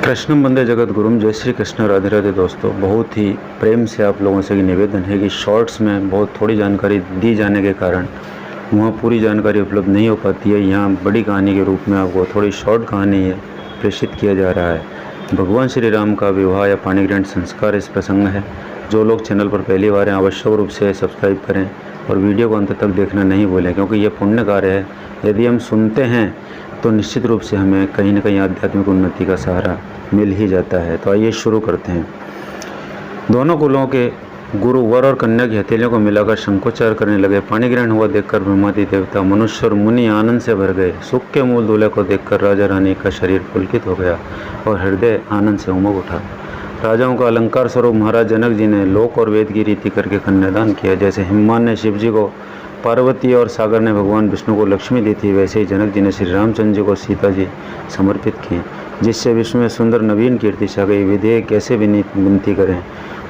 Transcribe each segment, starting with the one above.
कृष्णम वंदे जगत गुरुम। जय श्री कृष्ण, राधे राधे दोस्तों। बहुत ही प्रेम से आप लोगों से निवेदन है कि शॉर्ट्स में बहुत थोड़ी जानकारी दी जाने के कारण वहाँ पूरी जानकारी उपलब्ध नहीं हो पाती है। यहाँ बड़ी कहानी के रूप में आपको थोड़ी शॉर्ट कहानी है प्रेषित किया जा रहा है। भगवान श्री राम का विवाह या पाणी ग्रहण संस्कार इस प्रसंग है। जो लोग चैनल पर पहली बार हैं आवश्यक रूप से सब्सक्राइब करें और वीडियो को अंत तक देखना नहीं भूलें, क्योंकि ये पुण्य कार्य है। यदि हम सुनते हैं तो निश्चित रूप से हमें कहीं न कहीं आध्यात्मिक उन्नति का सहारा मिल ही जाता है। तो आइए शुरू करते हैं। दोनों कुलों के गुरु वर और कन्या की हथेलियों को मिलाकर शंखोच्चार करने लगे। पाणी ग्रहण हुआ देखकर ब्रह्मादि देवता, मनुष्य और मुनि आनंद से भर गए। सुख के मूल दूल्हे को देखकर राजा रानी का शरीर पुलकित हो गया और हृदय आनंद से उमग उठा। राजाओं का अलंकार स्वरूप महाराज जनक जी ने लोक और वेद की रीति करके कन्यादान किया। जैसे हिमवान ने शिव जी को पार्वती और सागर ने भगवान विष्णु को लक्ष्मी दी थी, वैसे ही जनक जी ने श्री रामचंद्र जी को सीता जी समर्पित की, जिससे विश्व में सुंदर नवीन कीर्ति छा गई। विधेय कैसे विनती करें,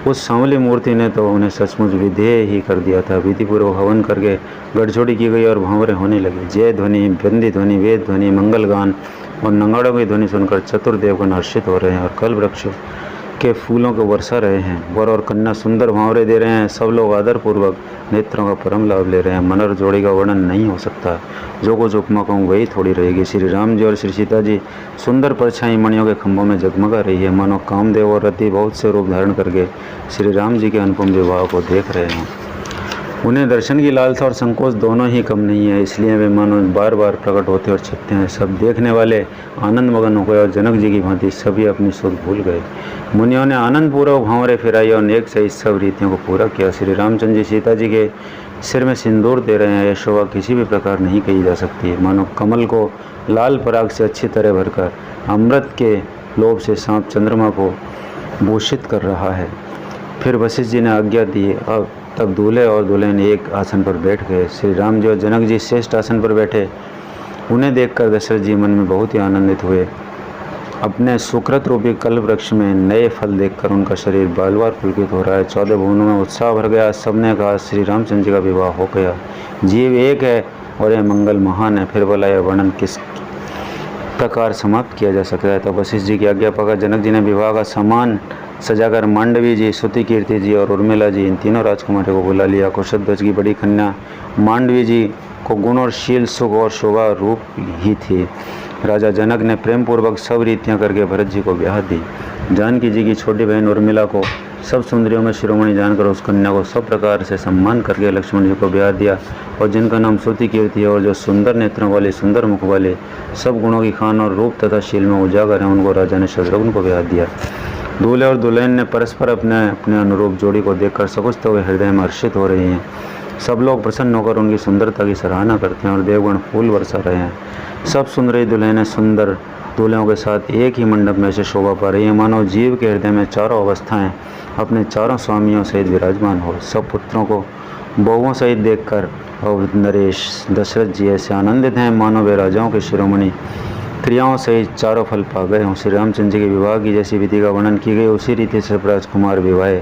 उस सांवली मूर्ति ने तो उन्हें सचमुच विधेय ही कर दिया था। विधिपूर्वक हवन करके गठजोड़ी की गई और भांवरे होने लगी। जय ध्वनि, बंदी ध्वनि, वेद ध्वनि, मंगल गान और नंगाड़ों की ध्वनि सुनकर चतुर्देवगण हर्षित हो रहे हैं और कल्प वृक्ष के फूलों को वर्षा रहे हैं। वर और कन्या सुंदर भांवरे दे रहे हैं। सब लोग आदरपूर्वक नेत्रों का परम लाभ ले रहे हैं। मनोहर जोड़ी का वर्णन नहीं हो सकता। जो कुछ उपमा कहूँ वही थोड़ी रहेगी। श्री राम जी और श्री सीता जी सुंदर परछाई मणियों के खंभों में जगमगा रही है, मानो कामदेव और रति बहुत से रूप धारण करके श्री राम जी के अनुपम विवाह को देख रहे हैं। उन्हें दर्शन की लालसा और संकोच दोनों ही कम नहीं है, इसलिए वे मानो बार बार प्रकट होते और छिपते हैं। सब देखने वाले आनंद मगन हो गए और जनक जी की भांति सभी अपनी सुध भूल गए। मुनियों ने आनंद पूर्वक भांवरे फिराई और नेक सहित सब रीतियों को पूरा किया। श्री रामचंद्र जी सीता जी के सिर में सिंदूर दे रहे हैं। यह शोभा किसी भी प्रकार नहीं कही जा सकती। मानो कमल को लाल पराग से अच्छी तरह भरकर अमृत के लोभ से सांप चंद्रमा को भूषित कर रहा है। फिर वशिष्ठ जी ने आज्ञा दी। अब तब दूल्हे और दुल्हन एक आसन पर बैठ गए। श्री राम जी और जनक जी श्रेष्ठ आसन पर बैठे। उन्हें देखकर दशरथ जी मन में बहुत ही आनंदित हुए। अपने सुकृत रूपी कल्प वृक्ष में नए फल देखकर उनका शरीर बार बार पुलकित हो रहा है। 14 भुवनों में उत्साह भर गया। सबने कहा श्री रामचंद्र जी का विवाह हो गया। जीव एक है और यह मंगल महान है। फिर बोला, यह वर्णन किस प्रकार समाप्त किया जा सकता है। तो वशिष्ठ जी की आज्ञा पाकर जनक जी ने विवाह का सामान सजाकर मांडवी जी, श्रुति कीर्ति जी और उर्मिला जी, इन तीनों राजकुमारियों को बुला लिया। कुशध्वज की बड़ी कन्या मांडवी जी को गुण और शील, सुख और शोभा रूप ही थी। राजा जनक ने प्रेम पूर्वक सब रीतियां करके भरत जी को ब्याह दी। जानकी जी की छोटी बहन उर्मिला को सब सुंदरियों में शिरोमणि जानकर उस कन्या को सब प्रकार से सम्मान करके लक्ष्मण जी को ब्याह दिया। और जिनका नाम श्रुति कीर्ति है और जो सुंदर नेत्रों वाले, सुंदर मुख वाले, सब गुणों की खान और रूप तथा शील में उजागर है, उनको राजा ने शत्रुघ्न को ब्याह दिया। दूल्हे और दुल्हन ने परस्पर अपने अपने अनुरूप जोड़ी को देखकर सकुचते हुए हृदय में हर्षित हो रही हैं। सब लोग प्रसन्न होकर उनकी सुंदरता की सराहना करते हैं और देवगण फूल बरसा रहे हैं। सब सुंदरी दुल्हनें सुंदर दूल्हों के साथ एक ही मंडप में से शोभा पा रही है, मानो जीव के हृदय में चारों अवस्थाएं अपने चारों स्वामियों सहित विराजमान हो। सब पुत्रों को बहुओं सहित देखकर और नरेश दशरथ जी ऐसे आनंदित हैं मानो वे राजाओं के शिरोमणि क्रियाओं सहित चारों फल पा गए हों। श्री रामचंद्र जी के विवाह की जैसी विधि का वर्णन की गई, उसी रीति से राजकुमार विवाहे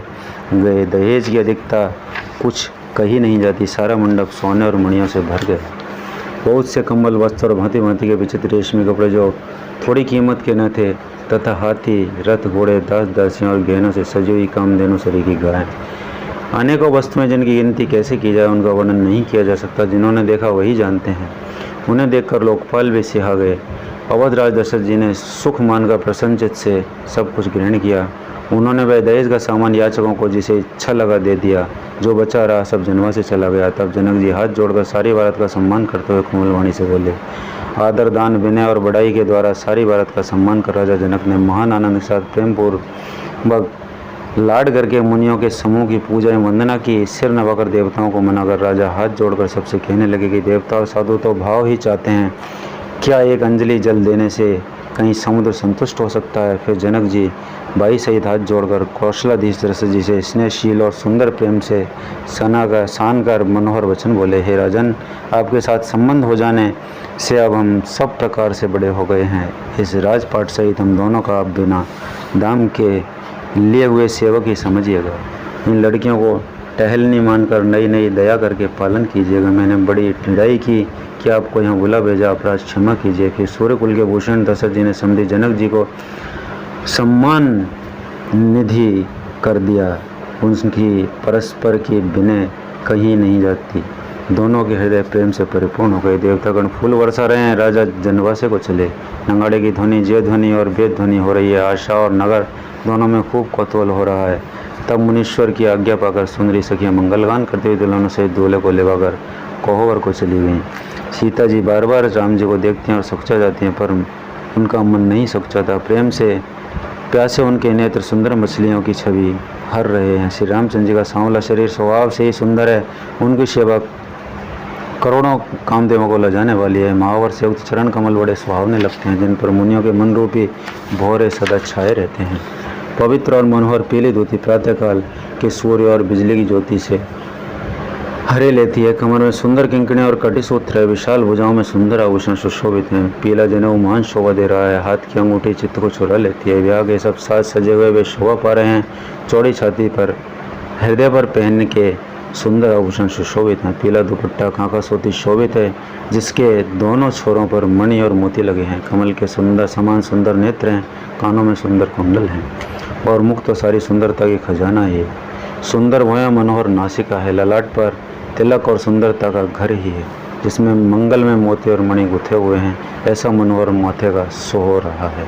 गए। दहेज की अधिकता कुछ कही नहीं जाती। सारा मंडप सोने और मणियों से भर गया। बहुत से कंबल, वस्त्र और भांति भांति के विचित्र रेशमी कपड़े जो थोड़ी कीमत के न थे, तथा हाथी, रथ, घोड़े, दास दासियाँ और गहनों से सजी हुई कामधेनु सरीखी गायें, अनेकों वस्तुएं जिनकी गिनती कैसे की जाए, उनका वर्णन नहीं किया जा सकता। जिन्होंने देखा वही जानते हैं। उन्हें देखकर लोकपाल भी सिहा गए। अवध राज दशरथ जी ने सुख मानकर प्रसन्नचित्त से सब कुछ ग्रहण किया। उन्होंने वह दहेज का सामान याचकों को जिसे इच्छा लगा दे दिया। जो बचा रहा सब जनवा से चला गया। तब जनक जी हाथ जोड़कर सारी भारत का सम्मान करते हुए कोमल वाणी से बोले। आदर, दान, विनय और बड़ाई के द्वारा सारी भारत का सम्मान कर राजा जनक ने महान आनंद के साथ प्रेम पूर्वक लाड करके मुनियों के समूह की पूजा एवं वंदना की। सिर नवाकर देवताओं को मनाकर राजा हाथ जोड़कर सबसे कहने लगे कि देवता और साधु तो भाव ही चाहते हैं, क्या एक अंजलि जल देने से कहीं समुद्र संतुष्ट हो सकता है। फिर जनक जी बाई सहित हाथ जोड़कर कौशलाधीश दशरथ जी से स्नेहशील और सुंदर प्रेम से सान कर मनोहर वचन बोले। हे राजन, आपके साथ संबंध हो जाने से अब हम सब प्रकार से बड़े हो गए हैं। इस राजपाट सहित हम दोनों का अब बिना दाम के लिए हुए सेवक ही समझिएगा। इन लड़कियों को टहलनी मानकर नई नई दया करके पालन कीजिएगा। मैंने बड़ी ढिड़ाई की कि आपको यहाँ बुला भेजा, अपराध क्षमा कीजिए। फिर सूर्यकुल के भूषण दशरथ जी ने समझी जनक जी को सम्मान निधि कर दिया। उनकी परस्पर की विनय कहीं नहीं जाती। दोनों के हृदय प्रेम से परिपूर्ण हो गए। देवतागण फूल बरसा रहे हैं। राजा जनवासे को चले। नगाड़े की ध्वनि, जय ध्वनि और वेद ध्वनि हो रही है। आशा और नगर दोनों में खूब कौतूहल हो रहा है। तब मुनीश्वर की आज्ञा पाकर सुंदरी सखियाँ मंगलगान करते हुए दुल्हनों से दूल्हे को लेवाकर कोहबर को चली गईं। सीता जी बार बार राम जी को देखती हैं और सकुचा जाती हैं, पर उनका मन नहीं सकुचाता। प्रेम से प्यासे उनके नेत्र सुंदर मछलियों की छवि हर रहे हैं। श्री रामचंद्र जी का सांवला शरीर स्वभाव से ही सुंदर है। उनकी सेवा करोड़ों कामदेवों को लजाने वाली है। महावर से युक्त चरण कमल बड़े सुहावने लगते हैं, जिन पर मुनियों के मन रूपी भौरे सदा छाए रहते हैं। पवित्र और मनोहर पीली धोती प्रातःकाल के सूर्य और बिजली की ज्योति से हरे लेती है। कमर में सुंदर किंकणी और कटी सूत्र है। विशाल भुजाओं में सुंदर आभूषण सुशोभित हैं। पीला जनेऊ महान शोभा दे रहा है। हाथ की अंगूठी चित्त को चुरा लेती है। ब्याह के सब साज सजे हुए वे शोभा पा रहे हैं। चौड़ी छाती पर हृदय पर पहनने के सुंदर आभूषण सुशोभित हैं। पीला दुपट्टा कांका सोती शोभित है, जिसके दोनों छोरों पर मणि और मोती लगे हैं। कमल के सुंदर समान सुंदर नेत्र हैं। कानों में सुंदर कुंडल हैं और मुख तो सारी सुंदरता की खजाना है। सुंदर भुया मनोहर नासिका है। ललाट पर तिलक और सुंदरता का घर ही है, जिसमें मंगल में मोती और मणि गुथे हुए हैं। ऐसा मनोहर माथे का सो हो रहा है।